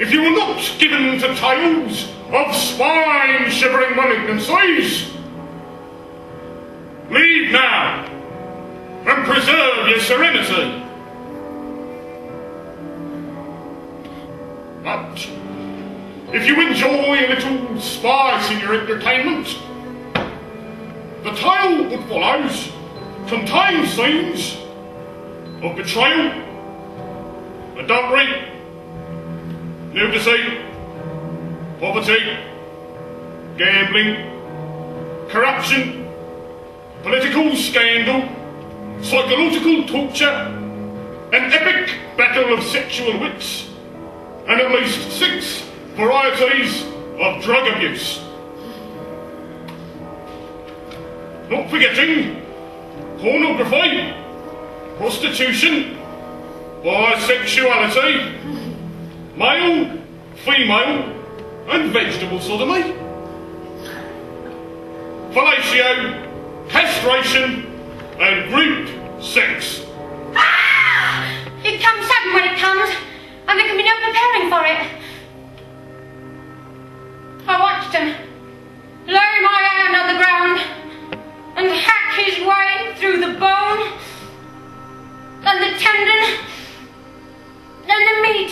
if you are not given to tales of spine-shivering malignancies, leave now and preserve your serenity. But if you enjoy a little spice in your entertainment, the tale that follows contains scenes of betrayal, adultery, nudity, poverty, gambling, corruption, political scandal, psychological torture, an epic battle of sexual wits, and at least 6 varieties of drug abuse. Not forgetting pornography, prostitution, bisexuality, male, female, and vegetable sodomy, fellatio, castration, and group sex. Ah! It comes sudden when it comes, and there can be no preparing for it. I watched him lay my hand on the ground and hack his way through the bone and the tendon and the meat.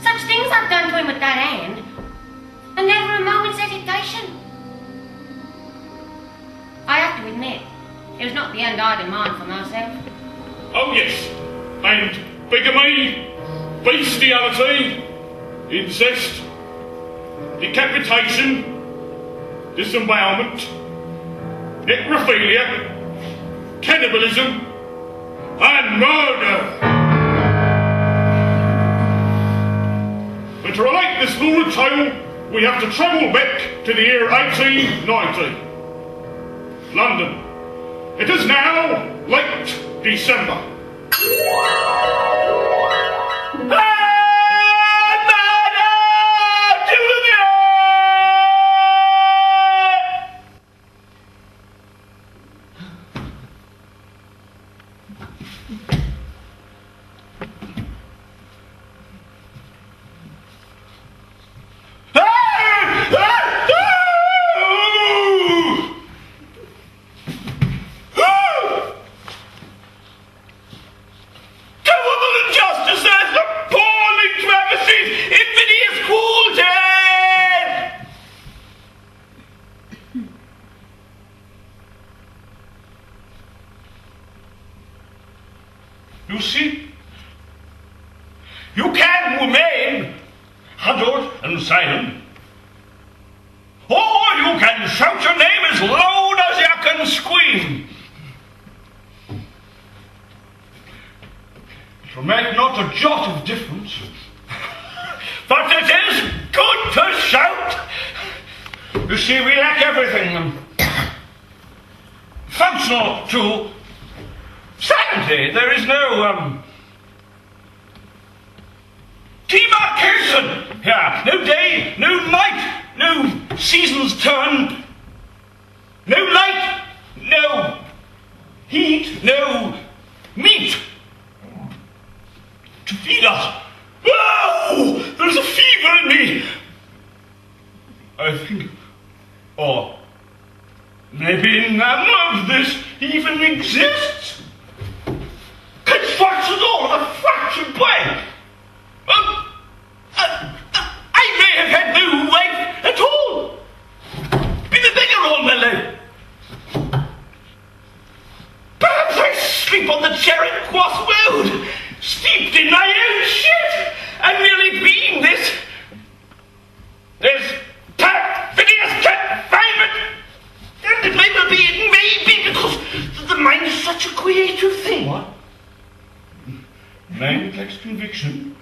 Such things I've done to him with that hand, and never a moment's hesitation. I have to admit, it was not the end I'd in mind for myself. Oh yes, and bigamy, bestiality, incest, decapitation, disembowelment, necrophilia, cannibalism, and murder. And to relate this lurid tale, we have to travel back to the year 1890. London. It is now late December. You see, you can remain huddled and silent, or you can shout your name as loud as you can scream. It will make not a jot of difference, but it is good to shout. You see, we lack everything functional to sanity. There is no demarcation here. No day, no night, no season's turn, no light, no heat, no meat to feed us. Oh, there's a fever in me. I think, or maybe none of this even exists. Construction all a fraction blank. I may have had no life at all. Been a beggar all my life. Perhaps I sleep on the Charing Cross Road, steeped in my own shit, and merely being this perfidious confinement. And it may be because the mind is such a creative thing. What? Man that lacks conviction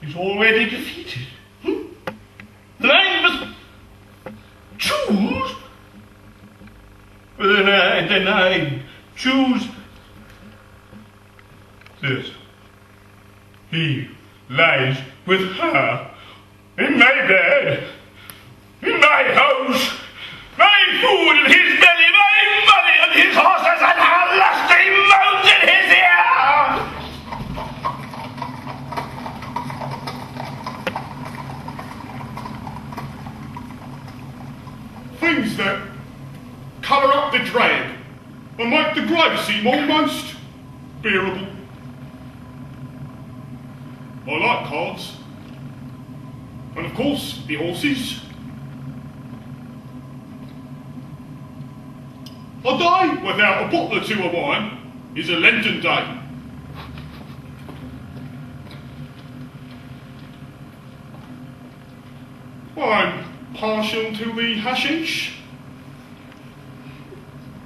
is already defeated. The man must choose. Then I choose this. He lies with her in my bed, in my house, my food in his belly, my money on his horses, and her lusty moans in his ear. colour up the drag and make the grey seem almost bearable. I like cards. And of course, the horses. A day without a bottle or two of wine is a Lenten day. I'm partial to the hashish.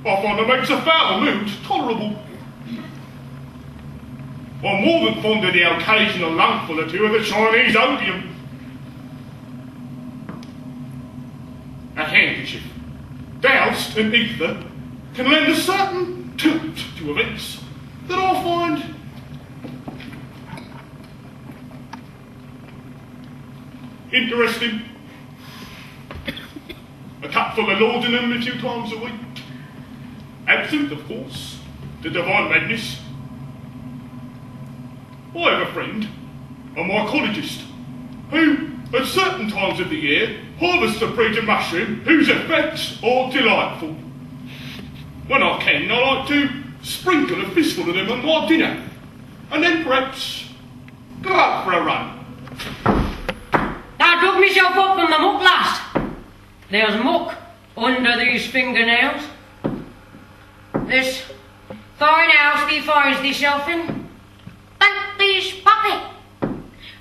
I find it makes a foul mood tolerable. I'm more than fond of the occasional lungful or two of the Chinese opium. A handkerchief, doused in ether, can lend a certain tilt to events that I find interesting. A cupful of laudanum a few times a week. Absent, of course, the divine madness. I have a friend, a mycologist, who, at certain times of the year, harvests a breed of mushroom whose effects are delightful. When I can, I like to sprinkle a fistful of them on my dinner, and then perhaps go out for a run. I dug myself up from the muck last. There's muck under these fingernails. This fine house thee finds thyself in. Thank these puppy.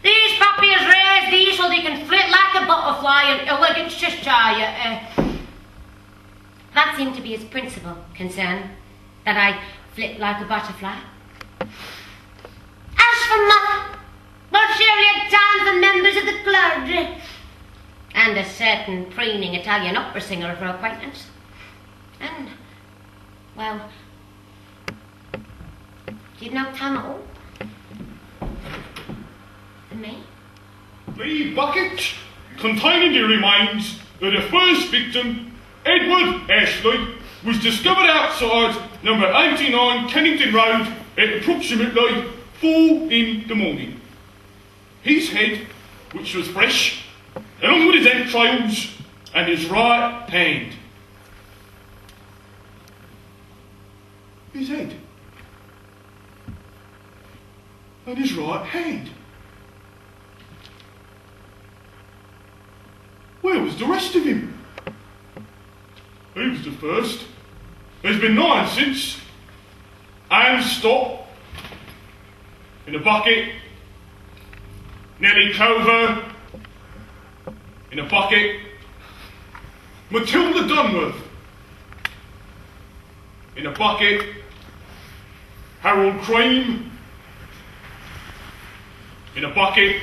These puppy has raised thee so they can flit like a butterfly and elegant Cheshire. That seemed to be his principal concern, that I flit like a butterfly. As for mother, well, surely at times the members of the clergy, and a certain preening Italian opera singer of her acquaintance. And, well, you'd no time at all for me. The bucket containing the remains of the first victim, Edward Ashley, was discovered outside number 89 Kennington Road at approximately 4 in the morning. His head, which was fresh, along with his entrails and his right hand. His head and his right hand. Where was the rest of him? He was the first. There's been 9 since. Anne Stott in a bucket. Nellie Cover in a bucket. Matilda Dunworth in a bucket. Harold Cream in a bucket.